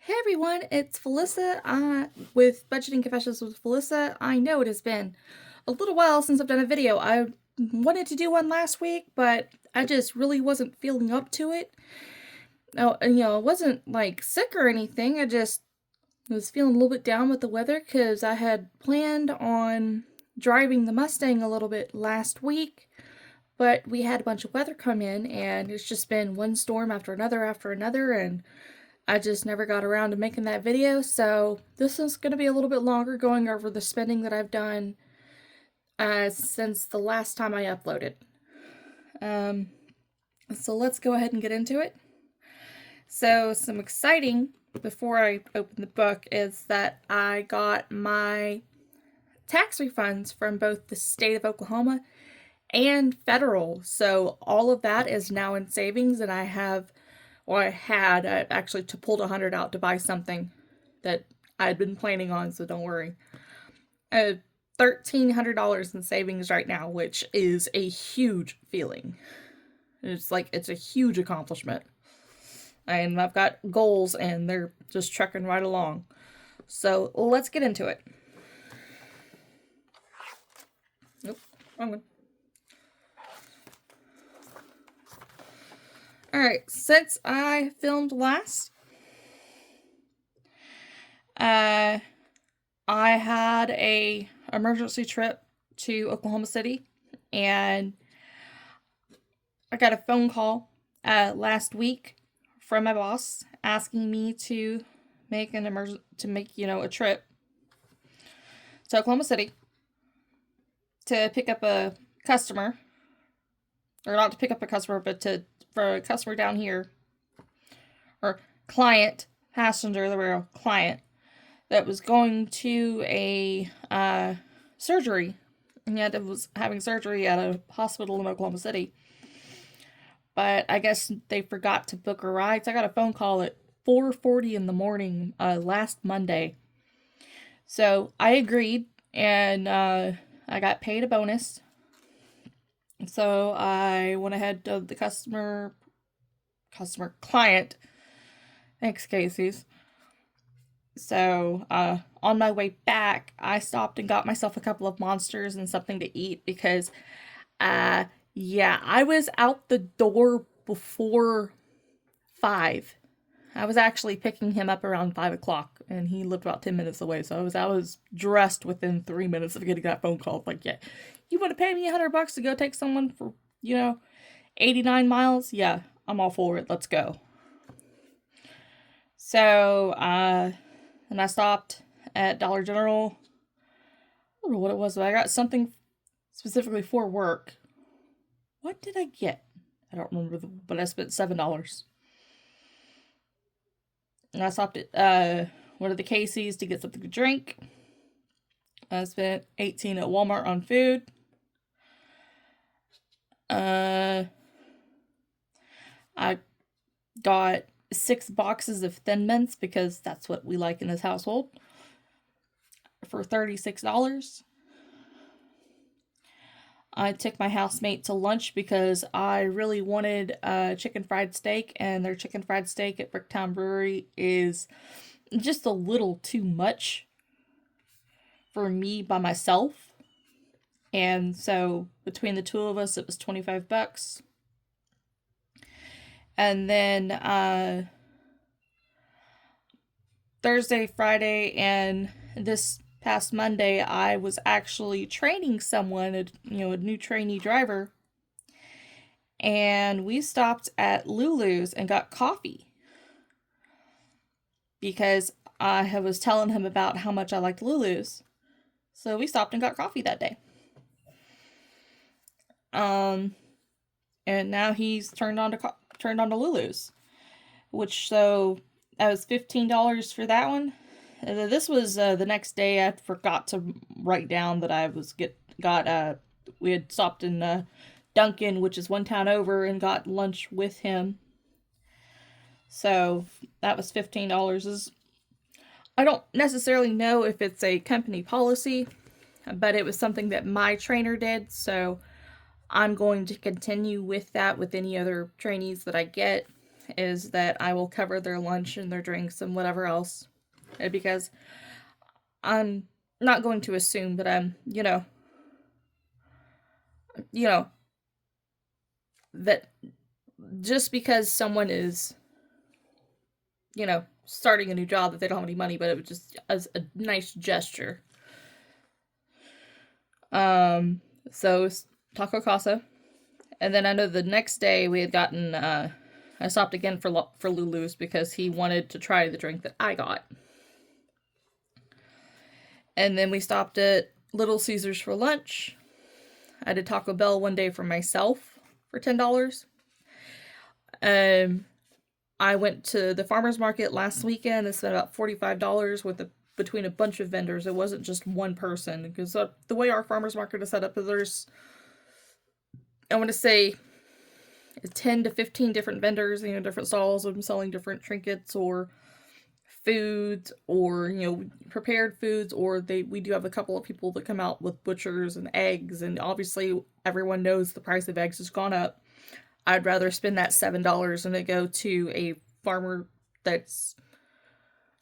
Hey everyone, it's Felissa with Budgeting Confessions with Felissa. I know it has been a little while since I've done a video. I wanted to do one last week, but I just really wasn't feeling up to it. No, I wasn't like sick or anything. I just was feeling a little bit down with the weather because I had planned on driving the Mustang a little bit last week, but we had a bunch of weather come in and it's just been one storm after another, and I just never got around to making that video, so this is going to be a little bit longer, going over the spending that I've done since the last time I uploaded. So let's go ahead and get into it. So some exciting, before I open the book, is that I got my tax refunds from both the state of Oklahoma and federal. So all of that is now in savings, and I had actually to pulled 100 out to buy something that I'd been planning on, so don't worry. $1,300 in savings right now, which is a huge feeling. It's a huge accomplishment. And I've got goals and they're just trucking right along. So let's get into it. Nope, wrong one. Alright, since I filmed last, I had a emergency trip to Oklahoma City, and I got a phone call last week from my boss asking me to make a trip to Oklahoma City to pick up a customer, or not to pick up a customer, but for a customer down here, or client, passenger, they were a client that was going to a surgery, and yet it was having surgery at a hospital in Oklahoma City. But I guess they forgot to book a ride. So I got a phone call at 4:40 in the morning last Monday. So I agreed, and I got paid a bonus. So I went ahead to the client. Thanks, Casey's. So on my way back, I stopped and got myself a couple of Monsters and something to eat because I was out the door before 5. I was actually picking him up around 5 o'clock, and he lived about 10 minutes away. So I was dressed within 3 minutes of getting that phone call. Like, yeah, you want to pay me $100 to go take someone for 89 miles? Yeah, I'm all for it. Let's go. So and I stopped at Dollar General. I don't know what it was, but I got something specifically for work. What did I get? I don't remember, but I spent $7. And I stopped at one of the Casey's to get something to drink. I spent $18 at Walmart on food. I got 6 boxes of Thin Mints because that's what we like in this household for $36. I took my housemate to lunch because I really wanted chicken fried steak, and their chicken fried steak at Bricktown Brewery is just a little too much for me by myself. And so between the two of us, it was $25. And then Thursday, Friday, and this past Monday, I was actually training someone, a new trainee driver, and we stopped at Lulu's and got coffee because I was telling him about how much I liked Lulu's. So we stopped and got coffee that day. And now he's turned on to Lulu's, which, so that was $15 for that one. This was the next day. I forgot to write down that we had stopped in Dunkin', which is one town over, and got lunch with him. So that was $15. I don't necessarily know if it's a company policy, but it was something that my trainer did, so I'm going to continue with that with any other trainees that I get. is that I will cover their lunch and their drinks and whatever else. Because I'm not going to assume, but I'm, you know, that just because someone is, starting a new job that they don't have any money, but it was just as a nice gesture. So Taco Casa. And then I know the next day we had gotten, I stopped again for Lulu's because he wanted to try the drink that I got. And then we stopped at Little Caesars for lunch. I did Taco Bell one day for myself for $10. I went to the farmer's market last weekend and spent about $45 between a bunch of vendors. It wasn't just one person, because the way our farmer's market is set up is there's, I want to say, 10 to 15 different vendors, different stalls of them selling different trinkets or foods or, prepared foods, or we do have a couple of people that come out with butchers and eggs, and obviously everyone knows the price of eggs has gone up. I'd rather spend that $7 than to go to a farmer that's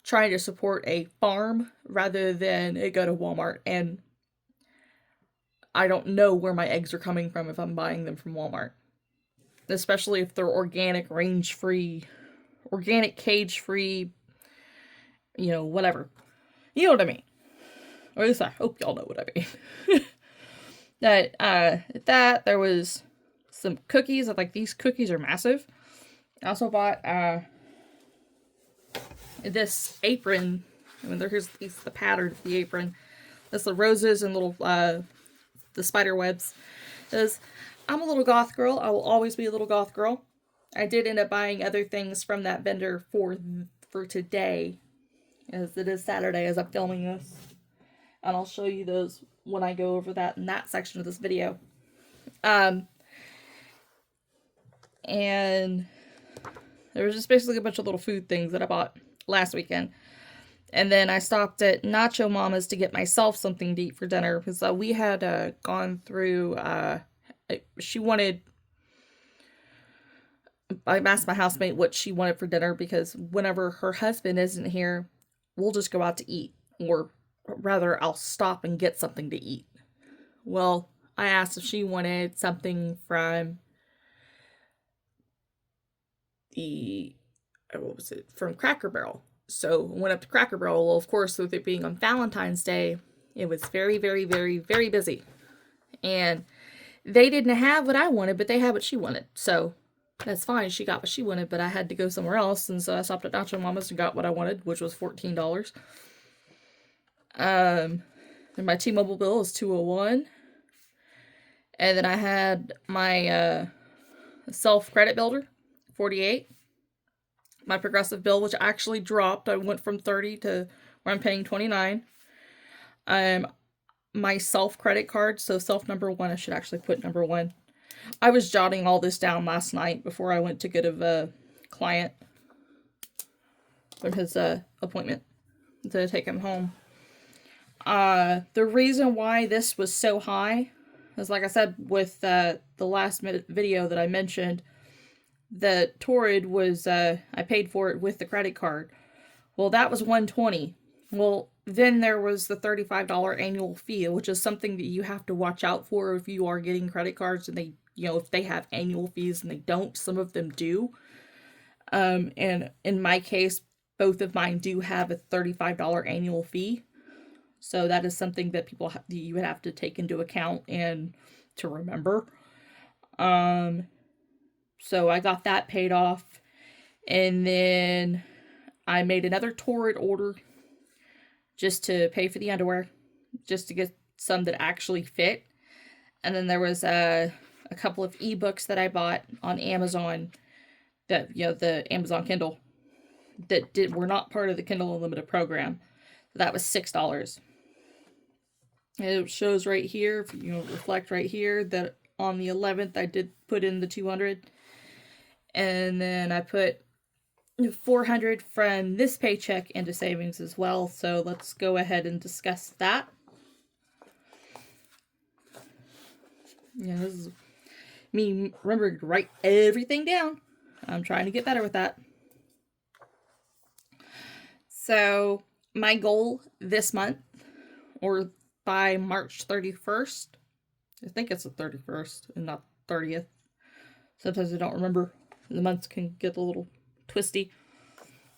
trying to support a farm rather than it go to Walmart. And I don't know where my eggs are coming from if I'm buying them from Walmart. Especially if they're organic, range-free, organic, cage-free, whatever. You know what I mean. Or at least I hope y'all know what I mean. That there was some cookies. Like, these cookies are massive. I also bought this apron. Here's the pattern of the apron. That's the roses and little the spider webs. I'm a little goth girl. I will always be a little goth girl. I did end up buying other things from that vendor for today, as it is Saturday as I'm filming this. And I'll show you those when I go over that in that section of this video. And there was just basically a bunch of little food things that I bought last weekend. And then I stopped at Nacho Mama's to get myself something to eat for dinner, because we had gone through, she wanted, I asked my housemate what she wanted for dinner, because whenever her husband isn't here, we'll just go out to eat, or rather I'll stop and get something to eat. Well, I asked if she wanted something from from Cracker Barrel. So I went up to Cracker Barrel. Well, of course, with it being on Valentine's Day, it was very, very, very, very busy. And they didn't have what I wanted, but they had what she wanted. So that's fine. She got what she wanted, but I had to go somewhere else. And so I stopped at Nacho Mama's and got what I wanted, which was $14. And my T-Mobile bill is $201. And then I had my self-credit builder, $48. My progressive bill, which actually dropped. I went from $30 to where I'm paying $29. My self-credit card, so self number 1, I should actually put number 1. I was jotting all this down last night before I went to get a client from his appointment to take him home. The reason why this was so high is, like I said, with the last video that I mentioned, the Torrid was, I paid for it with the credit card. Well, that was $120. Well, then there was the $35 annual fee, which is something that you have to watch out for if you are getting credit cards and they, if they have annual fees, and they don't. Some of them do. And in my case, both of mine do have a $35 annual fee. So that is something that you would have to take into account and to remember. So I got that paid off, and then I made another Torrid order just to pay for the underwear, just to get some that actually fit. And then there was a couple of ebooks that I bought on Amazon, that the Amazon Kindle, that were not part of the Kindle Unlimited program. So that was $6. It shows right here, reflect right here, that on the 11th I did put in the $200. And then I put $400 from this paycheck into savings as well. So let's go ahead and discuss that. This is me remembering to write everything down. I'm trying to get better with that. So, my goal this month, or by March 31st, I think it's the 31st and not 30th. Sometimes I don't remember. The months can get a little twisty.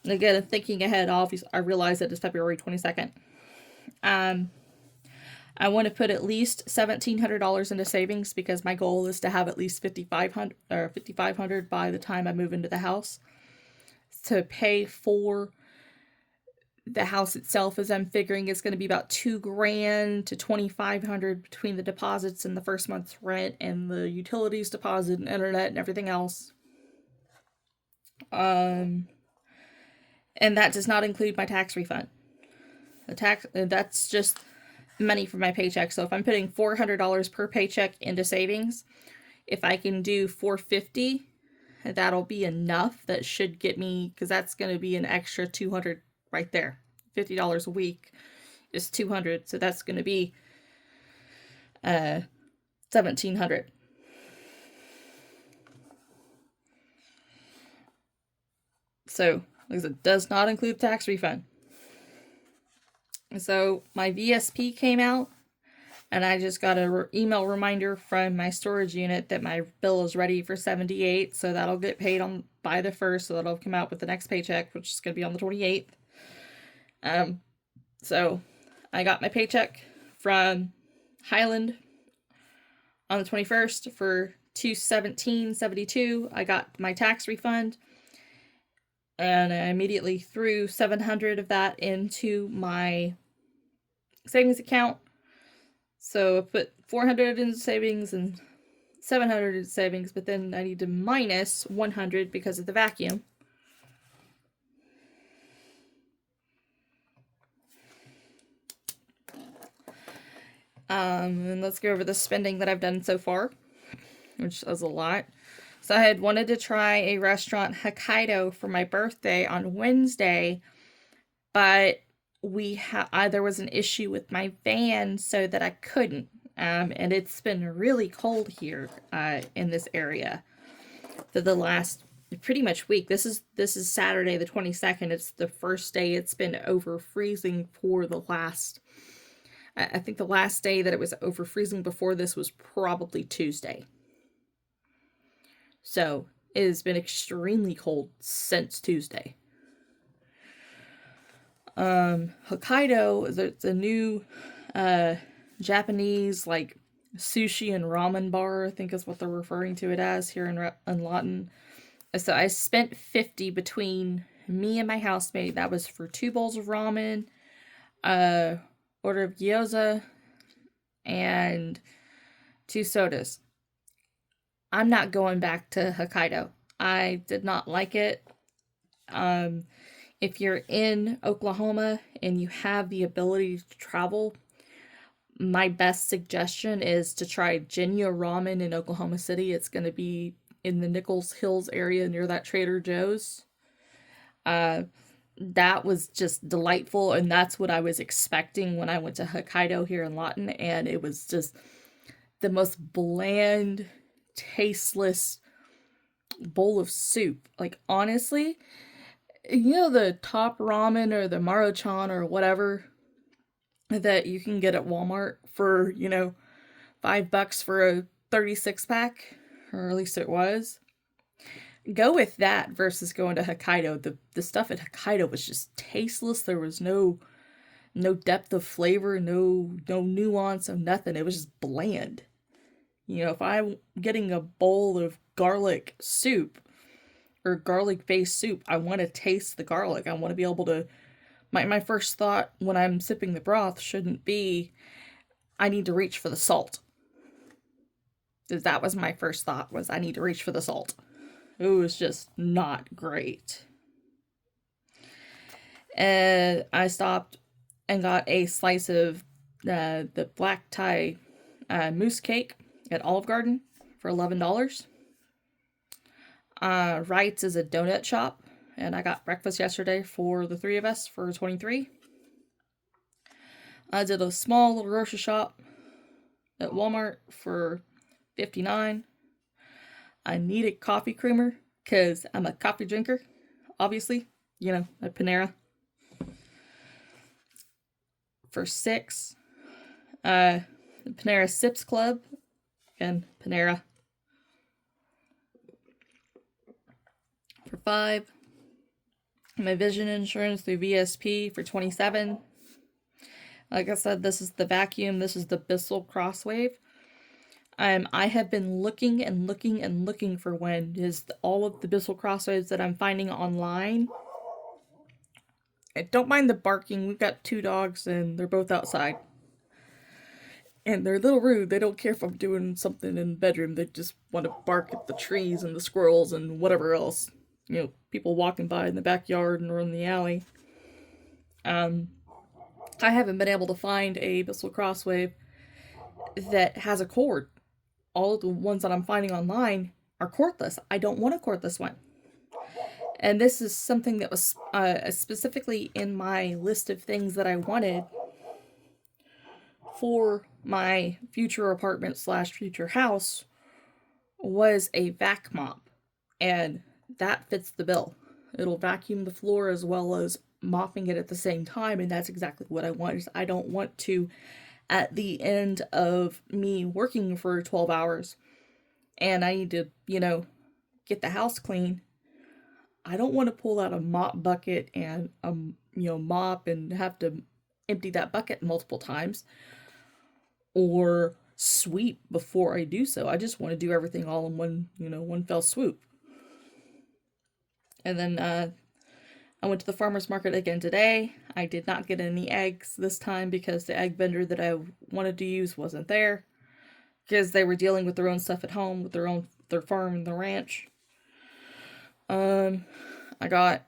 And again, thinking ahead, obviously, I realize that it's February 22nd. I want to put at least $1,700 into savings because my goal is to have at least $5,500 by the time I move into the house to pay for the house itself. As I'm figuring it's going to be about $2,000 to $2,500 between the deposits and the first month's rent and the utilities deposit and internet and everything else. And that does not include my tax refund. That's just money from my paycheck. So if I'm putting $400 per paycheck into savings, if I can do $450, that'll be enough. That should get me, because that's going to be an extra $200 right there. $50 a week is $200, so that's going to be $1,700. So, like I said, does not include tax refund. So my VSP came out, and I just got an email reminder from my storage unit that my bill is ready for 78. So that'll get paid on by the 1st. So that'll come out with the next paycheck, which is going to be on the 28th. So I got my paycheck from Highland on the 21st for $217.72. I got my tax refund, and I immediately threw $700 of that into my savings account. So I put $400 into savings and $700 into savings, but then I need to minus $100 because of the vacuum. And let's go over the spending that I've done so far, which is a lot. So I had wanted to try a restaurant, Hokkaido, for my birthday on Wednesday, but there was an issue with my van so that I couldn't. And it's been really cold here in this area for the last pretty much week. This is Saturday the 22nd. It's the first day it's been over freezing for the last. I think the last day that it was over freezing before this was probably Tuesday. So it has been extremely cold since Tuesday. Hokkaido is a new Japanese like sushi and ramen bar, I think is what they're referring to it as here in Lawton. So I spent $50 between me and my housemate. That was for 2 bowls of ramen, order of gyoza, and 2 sodas. I'm not going back to Hokkaido. I did not like it. If you're in Oklahoma and you have the ability to travel, my best suggestion is to try Jinya Ramen in Oklahoma City. It's going to be in the Nichols Hills area near that Trader Joe's. That was just delightful, and that's what I was expecting when I went to Hokkaido here in Lawton, and it was just the most bland, tasteless bowl of soup. Like, honestly, you know the top ramen or the Maruchan or whatever that you can get at Walmart for, $5 for a 36 pack, or at least it was. Go with that versus going to Hokkaido. The stuff at Hokkaido was just tasteless. There was no depth of flavor, no nuance, of nothing. It was just bland. If I'm getting a bowl of garlic soup or garlic-based soup, I want to taste the garlic. I want to be able to. My first thought when I'm sipping the broth shouldn't be, I need to reach for the salt. That was my first thought, was I need to reach for the salt. It was just not great. And I stopped and got a slice of the black tie mousse cake at Olive Garden for $11. Wright's is a donut shop, and I got breakfast yesterday for the 3 of us for $23. I did a small little grocery shop at Walmart for $59. I need a coffee creamer because I'm a coffee drinker, obviously. At Panera. For 6, Panera Sips Club. Again, Panera. For 5, my vision insurance through VSP for 27. Like I said, this is the vacuum. This is the Bissell Crosswave. I have been looking and looking and looking for when is all of the Bissell Crosswaves that I'm finding online. I don't mind the barking. We've got 2 dogs and they're both outside. And they're a little rude. They don't care if I'm doing something in the bedroom. They just want to bark at the trees and the squirrels and whatever else. People walking by in the backyard or in the alley. I haven't been able to find a Bissell Crosswave that has a cord. All of the ones that I'm finding online are cordless. I don't want a cordless one. And this is something that was specifically in my list of things that I wanted for my future apartment / future house was a vac mop. And that fits the bill. It'll vacuum the floor as well as mopping it at the same time, and that's exactly what I want. I don't want to, at the end of me working for 12 hours and I need to, get the house clean, I don't want to pull out a mop bucket and mop and have to empty that bucket multiple times or sweep before I do so. I just want to do everything all in one fell swoop. And then I went to the farmer's market again today. I did not get any eggs this time because the egg vendor that I wanted to use wasn't there. Because they were dealing with their own stuff at home, with their farm and the ranch. I got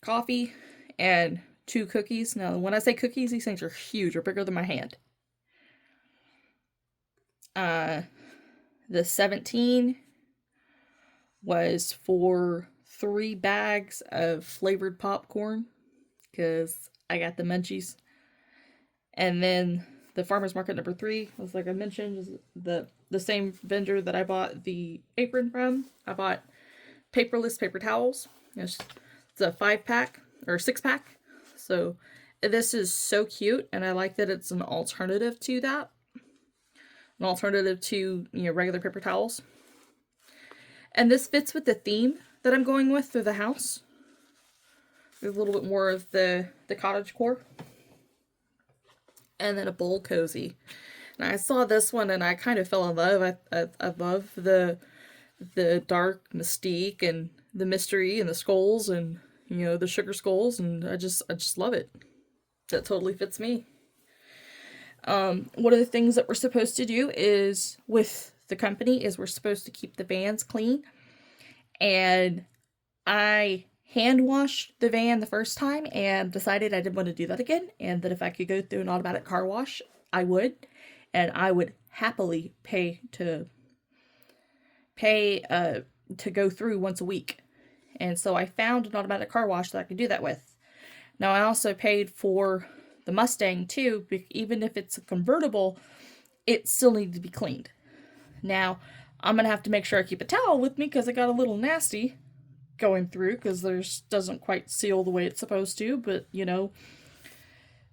coffee and 2 cookies. Now, when I say cookies, these things are huge. They're bigger than my hand. The 17 was for 3 bags of flavored popcorn because I got the munchies. And then the farmer's market number 3 was, like I mentioned, is the same vendor that I bought the apron from. I bought paperless paper towels. It's a 5-pack or 6-pack. So this is so cute, and I like that it's an alternative to that. An alternative to regular paper towels. And this fits with the theme that I'm going with through the house. There's a little bit more of the cottage core. And then a bowl cozy. And I saw this one and I kind of fell in love. I love the dark mystique and the mystery and the skulls and the sugar skulls, and I just love it. That totally fits me. One of the things that we're supposed to do is with the company is we're supposed to keep the vans clean. And I hand washed the van the first time and decided I didn't want to do that again, and that if I could go through an automatic car wash, I would. And I would happily pay to go through once a week. And so I found an automatic car wash that I could do that with. Now, I also paid for the Mustang too, even if it's a convertible, it still needed to be cleaned. Now, I'm going to have to make sure I keep a towel with me because it got a little nasty going through because theirs doesn't quite seal the way it's supposed to, but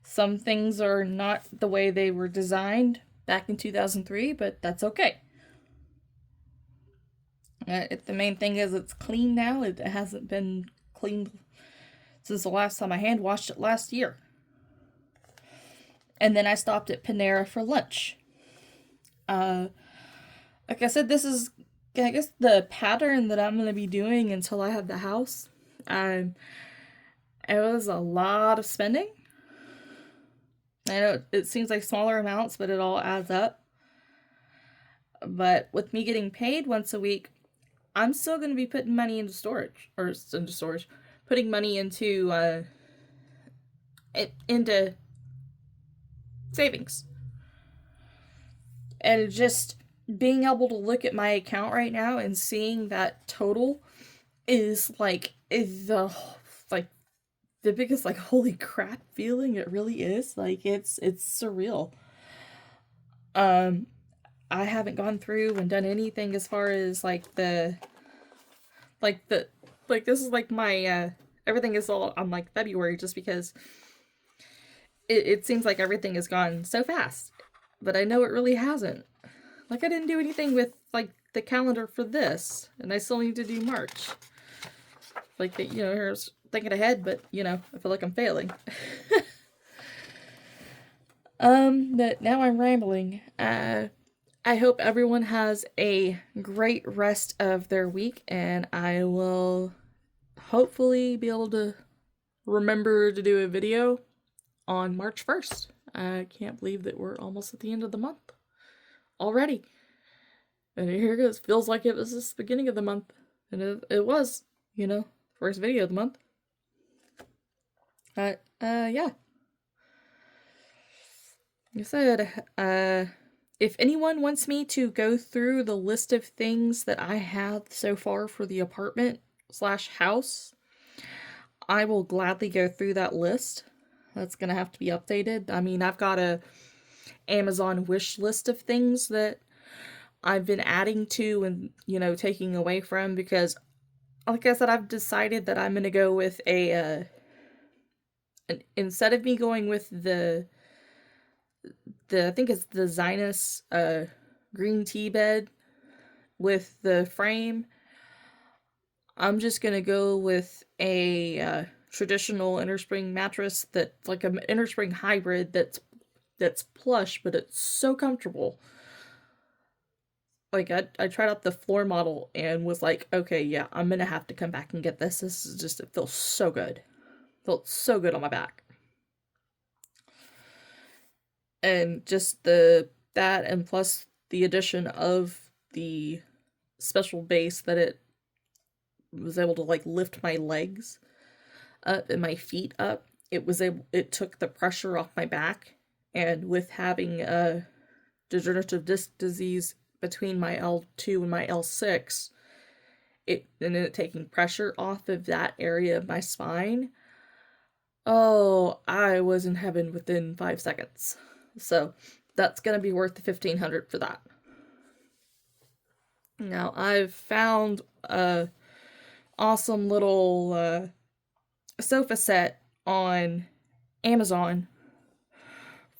some things are not the way they were designed back in 2003, but that's okay. The main thing is it's clean now. It hasn't been cleaned since the last time I hand washed it last year. And then I stopped at Panera for lunch. Like I said, this is, I guess, the pattern that I'm going to be doing until I have the house. It was a lot of spending. I know it seems like smaller amounts, but it all adds up. But with me getting paid once a week, I'm still going to be putting money into storage, putting money into savings. And just being able to look at my account right now and seeing that total is the biggest holy crap feeling. It really is. It's surreal. I haven't gone through and done anything as far as the Like the like this is like my everything is all on like February just because it seems like everything has gone so fast. But I know it really hasn't. Like I didn't do anything with like the calendar for this, and I still need to do March. Like here's thinking ahead, but I feel like I'm failing. But now I'm rambling. I hope everyone has a great rest of their week, and I will hopefully be able to remember to do a video on March 1st. I can't believe that we're almost at the end of the month already. And here it goes. Feels like it was the beginning of the month. And it was, first video of the month. But, yeah. Like I said, if anyone wants me to go through the list of things that I have so far for the apartment/house, I will gladly go through that list. That's gonna have to be updated. I mean, I've got a Amazon wish list of things that I've been adding to and, taking away from because, like I said, I've decided that I'm gonna go with instead of me going with the I think it's the Zinus green tea bed with the frame. I'm just gonna go with a traditional innerspring mattress that's like an innerspring hybrid that's plush, but it's so comfortable. Like I tried out the floor model and was like, okay, yeah, I'm gonna have to come back and get this. This is just, it feels so good. It felt so good on my back. And just that and plus the addition of the special base that it was able to like lift my legs up and my feet up. It took the pressure off my back, and with having degenerative disc disease between my L2 and my L6, it taking pressure off of that area of my spine. Oh, I was in heaven within 5 seconds. So that's gonna be worth the $1,500 for that. Now I've found a awesome little sofa set on Amazon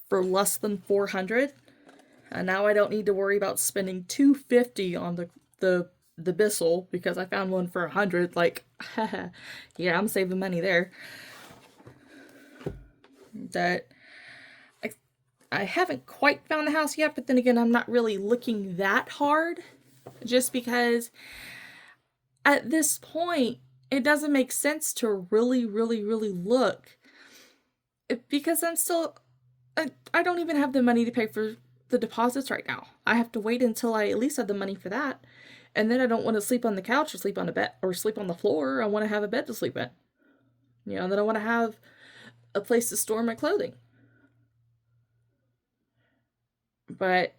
for less than $400, and now I don't need to worry about spending $250 on the Bissell because I found one for $100. Like, yeah, I'm saving money there. That I haven't quite found the house yet, but then again, I'm not really looking that hard, just because at this point it doesn't make sense to really, really, really look, because I don't even have the money to pay for the deposits right now. I have to wait until I at least have the money for that, and then I don't want to sleep on the couch or sleep on a bed or sleep on the floor. I want to have a bed to sleep in, and then I want to have a place to store my clothing. But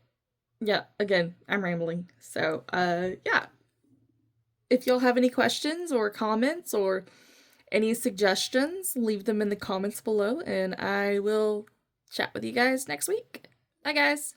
yeah, again, I'm rambling. So yeah, if y'all have any questions or comments or any suggestions, leave them in the comments below, and I will chat with you guys next week. Bye, guys.